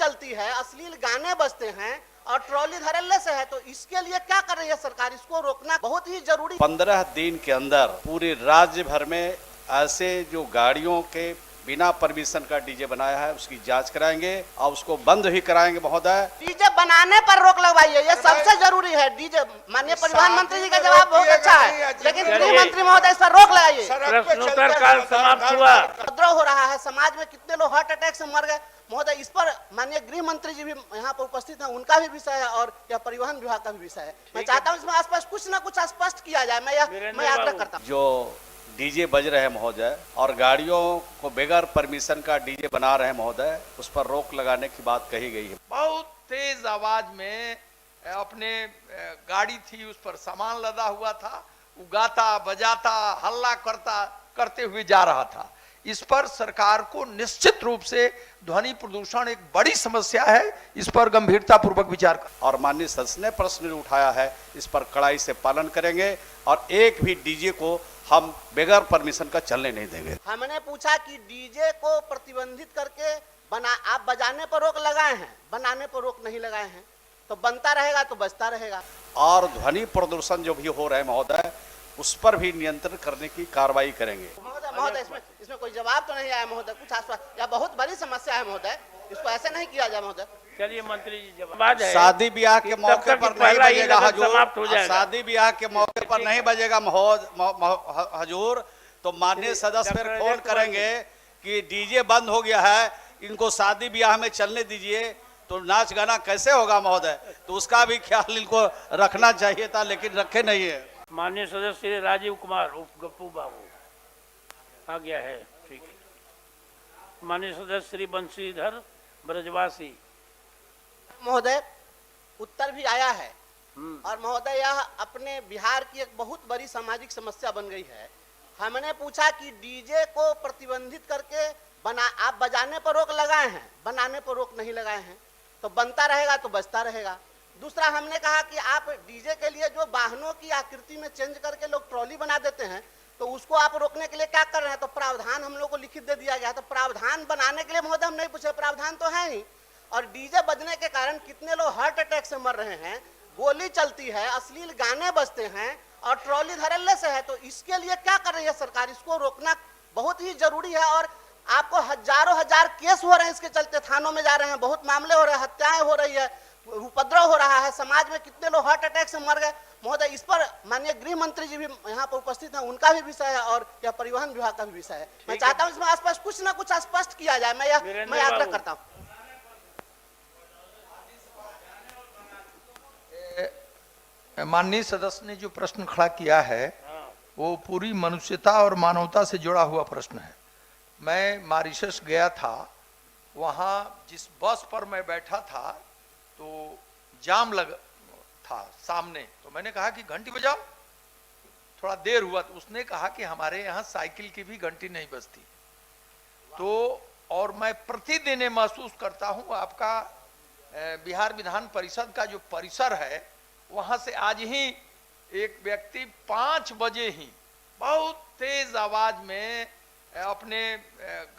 चलती है, अश्लील गाने बजते हैं और ट्रॉली धड़ल्ले से है, तो इसके लिए क्या कर रही है सरकार? इसको रोकना बहुत ही जरूरी। 15 दिन के अंदर पूरे राज्य भर में ऐसे जो गाड़ियों के बिना परमिशन का डीजे बनाया है उसकी जांच कराएंगे और उसको बंद भी कराएंगे महोदय। डीजे बनाने पर रोक लगवाइए, ये सबसे जरूरी है। डीजे माननीय परिवहन मंत्री जी का जवाब बहुत अच्छा है, लेकिन गृह मंत्री महोदय इस पर रोक लगाइए। प्रश्नोत्तर काल समाप्त हुआ। उपद्रव हो रहा है, समाज में कितने लोग हार्ट अटैक से मर गए महोदय, इस पर माननीय गृह मंत्री जी भी यहाँ पर उपस्थित हैं, उनका भी विषय है और यह परिवहन विभाग का भी विषय है। मैं चाहता हूँ इसमें स्पष्ट कुछ न कुछ स्पष्ट किया जाए, मैं आग्रह करता हूँ। जो डीजे बज रहे हैं महोदय और गाड़ियों को बगैर परमिशन का डीजे बना रहे हैं महोदय, उस पर रोक लगाने की बात कही गई है। बहुत तेज आवाज में अपने गाड़ी थी, उस पर सामान लदा हुआ था, वो गाता बजाता हल्ला करते हुए जा रहा था। इस पर सरकार को निश्चित रूप से ध्वनि प्रदूषण एक बड़ी समस्या है, इस पर गंभीरता पूर्वक विचार कर। और माननीय सदस्य ने प्रश्न उठाया है, इस पर कड़ाई से पालन करेंगे और एक भी डीजे को हम बगैर परमिशन का चलने नहीं देंगे। हमने पूछा कि डीजे को प्रतिबंधित करके आप बजाने पर रोक लगाए हैं, बनाने पर रोक नहीं लगाए हैं, तो बनता रहेगा तो बजता रहेगा। और ध्वनि प्रदूषण जो भी हो रहे हैं महोदय, उस पर भी नियंत्रण करने की कार्रवाई करेंगे। महोदय इसमें कोई जवाब तो नहीं आया महोदय, कुछ आश्वासन, यह बहुत बड़ी समस्या है महोदय, इसको ऐसे नहीं किया जाए महोदय। चलिए मंत्री जी जवाब। शादी ब्याह के मौके पर नहीं बजेगा हजूर, शादी ब्याह के मौके पर नहीं बजेगा हजूर, तो माननीय सदस्य फिर फोन करेंगे कि डीजे बंद हो गया है, इनको शादी ब्याह में चलने दीजिए, तो नाच गाना कैसे होगा महोदय? तो उसका भी ख्याल इनको रखना चाहिए था, लेकिन रखे नहीं है। माननीय सदस्य श्री राजीव कुमार उप गप्पू बाबू आ गया है, ठीक है। माननीय सदस्य श्री बंशीधर ब्रजवासी महोदय, उत्तर भी आया है और महोदय यह अपने बिहार की एक बहुत बड़ी सामाजिक समस्या बन गई है। हमने पूछा कि डीजे को प्रतिबंधित करके आप बजाने पर रोक लगाए हैं, बनाने पर रोक नहीं लगाए हैं, तो बनता रहेगा तो बजता रहेगा। दूसरा हमने कहा कि आप डीजे के लिए जो वाहनों की आकृति में चेंज करके लोग ट्रॉली बना देते हैं, तो उसको आप रोकने के लिए क्या कर रहे हैं? तो प्रावधान हम लोग को लिखित दे दिया गया, तो प्रावधान बनाने के लिए महोदय हम नहीं पूछे, प्रावधान तो है ही। और डीजे बजने के कारण कितने लोग हार्ट अटैक से मर रहे हैं, गोली चलती है, अश्लील गाने बजते हैं और ट्रॉली धड़ल्ले से है, तो इसके लिए क्या कर रही है सरकार? इसको रोकना बहुत ही जरूरी है। और आपको हजारों हजार केस हो रहे हैं, इसके चलते थानों में जा रहे हैं, बहुत मामले हो रहे हैं, हत्याएं हो रही है, उपद्रव हो रहा है, समाज में कितने लोग हार्ट अटैक से मर गए महोदय, इस पर माननीय गृह मंत्री जी भी यहाँ पर उपस्थित हैं, उनका भी विषय है और यह परिवहन विभाग का भी विषय है। मैं चाहता हूँ इसमें स्पष्ट कुछ न कुछ स्पष्ट किया जाए, मैं आग्रह करता हूँ। माननीय सदस्य ने जो प्रश्न खड़ा किया है वो पूरी मनुष्यता और मानवता से जुड़ा हुआ प्रश्न है। मैं मॉरिशस गया था, वहाँ जिस बस पर मैं बैठा था तो जाम लग था सामने, तो मैंने कहा कि घंटी बजाओ, थोड़ा देर हुआ, तो उसने कहा कि हमारे यहाँ साइकिल की भी घंटी नहीं बजती। तो और मैं प्रतिदिन ये महसूस करता हूँ, आपका बिहार विधान परिषद का जो परिसर है, वहां से आज ही एक व्यक्ति 5 बजे ही बहुत तेज आवाज में अपने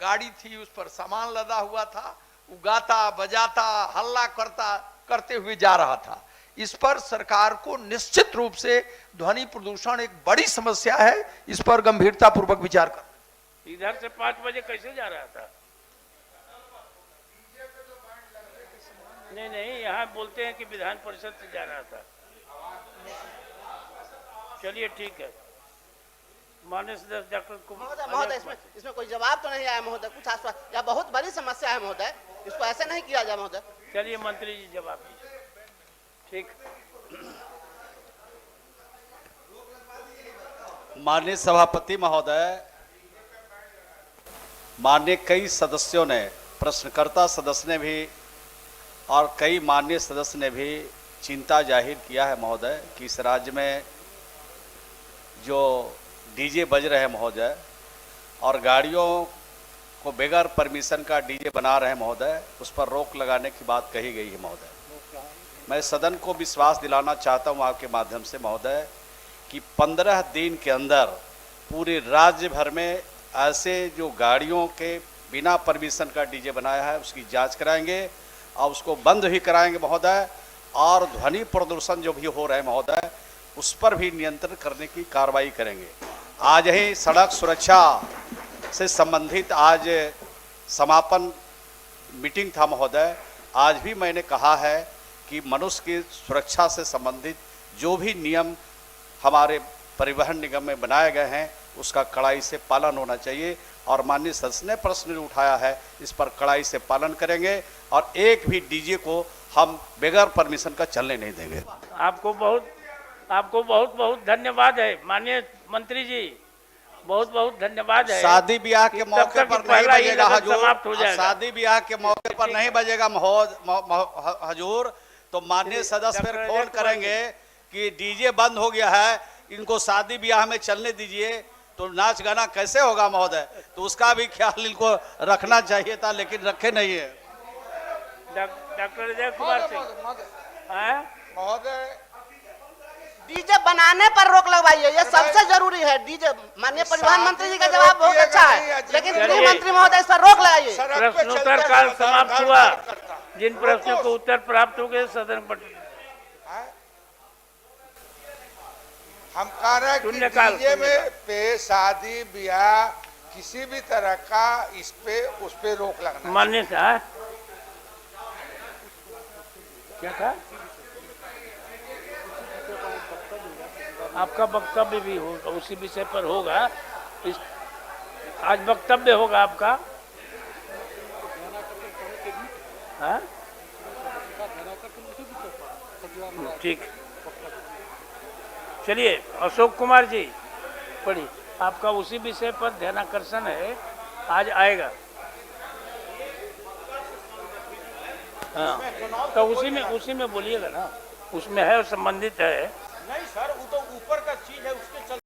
गाड़ी थी, उस पर सामान लदा हुआ था, वो गाता बजाता हल्ला करते हुए जा रहा था। इस पर सरकार को निश्चित रूप से ध्वनि प्रदूषण एक बड़ी समस्या है, इस पर गंभीरता पूर्वक विचार कर। इधर से 5 बजे कैसे जा रहा था? नहीं, यहाँ बोलते हैं कि विधान परिषद से जा रहा था। चलिए ठीक है। माननीय सदस्य डॉक्टर महोदय इसमें कोई जवाब तो नहीं आया महोदय, कुछ आश्वासन, यह बहुत बड़ी समस्या है महोदय, इसको ऐसे नहीं किया जाए महोदय। चलिए मंत्री जी जवाब दीजिए, ठीक। माननीय सभापति महोदय, माननीय कई सदस्यों ने, प्रश्नकर्ता सदस्य ने भी और कई माननीय सदस्य ने भी चिंता जाहिर किया है महोदय कि इस राज्य में जो डीजे बज रहे हैं महोदय और गाड़ियों को बगैर परमिशन का डीजे बना रहे हैं महोदय, उस पर रोक लगाने की बात कही गई है महोदय। मैं सदन को विश्वास दिलाना चाहता हूं आपके माध्यम से महोदय कि 15 दिन के अंदर पूरे राज्य भर में ऐसे जो गाड़ियों के बिना परमिशन का डीजे बनाया है उसकी जांच कराएंगे और उसको बंद भी कराएंगे महोदय, और ध्वनि प्रदूषण जो भी हो रहा है महोदय उस पर भी नियंत्रण करने की कार्रवाई करेंगे। आज ही सड़क सुरक्षा से संबंधित आज समापन मीटिंग था महोदय। आज भी मैंने कहा है कि मनुष्य की सुरक्षा से संबंधित जो भी नियम हमारे परिवहन निगम में बनाए गए हैं उसका कड़ाई से पालन होना चाहिए, और माननीय सदस्य ने प्रश्न उठाया है इस पर कड़ाई से पालन करेंगे, और एक भी डीजे को हम बगैर परमिशन का चलने नहीं देंगे। आपको बहुत बहुत धन्यवाद है माननीय मंत्री जी, बहुत बहुत धन्यवाद है। शादी ब्याह के मौके पर नहीं बजेगा समाप्त हो हजूर, जाएगा। शादी ब्याह के मौके पर नहीं बजेगा हजूर, तो माननीय सदस्य फिर फोन करेंगे कि डीजे बंद हो गया है, इनको शादी ब्याह में चलने दीजिए, तो नाच गाना कैसे होगा महोदय? तो उसका भी ख्याल इनको रखना चाहिए था, लेकिन रखे नहीं है। डॉक्टर अजय कुमार सिंह महोदय डीजे बनाने पर रोक लगवाइए, ये सबसे जरूरी है। डीजे माननीय परिवहन मंत्री जी का जवाब बहुत अच्छा है, लेकिन गृह मंत्री महोदय इस पर रोक लगाइए। प्रश्नोत्तर काल समाप्त हुआ। जिन प्रश्नों को उत्तर प्राप्त हो गए सदन पर हम कह रहे हैं कि शून्यकाल डीजे में पे शादी ब्याह किसी भी तरह का इस पे उस पे रोक लगना माननीय साहब क्या था आपका वक्तव्य भी होगा, उसी विषय पर होगा। आज वक्तव्य होगा आपका। हाँ? ठीक, चलिए अशोक कुमार जी पढ़िए, आपका उसी विषय पर ध्यानाकर्षण है, आज आएगा। हाँ, तो उसी में बोलिएगा ना, उसमें है, संबंधित है। नहीं सर, वो तो ऊपर का चीज है, उसके चलते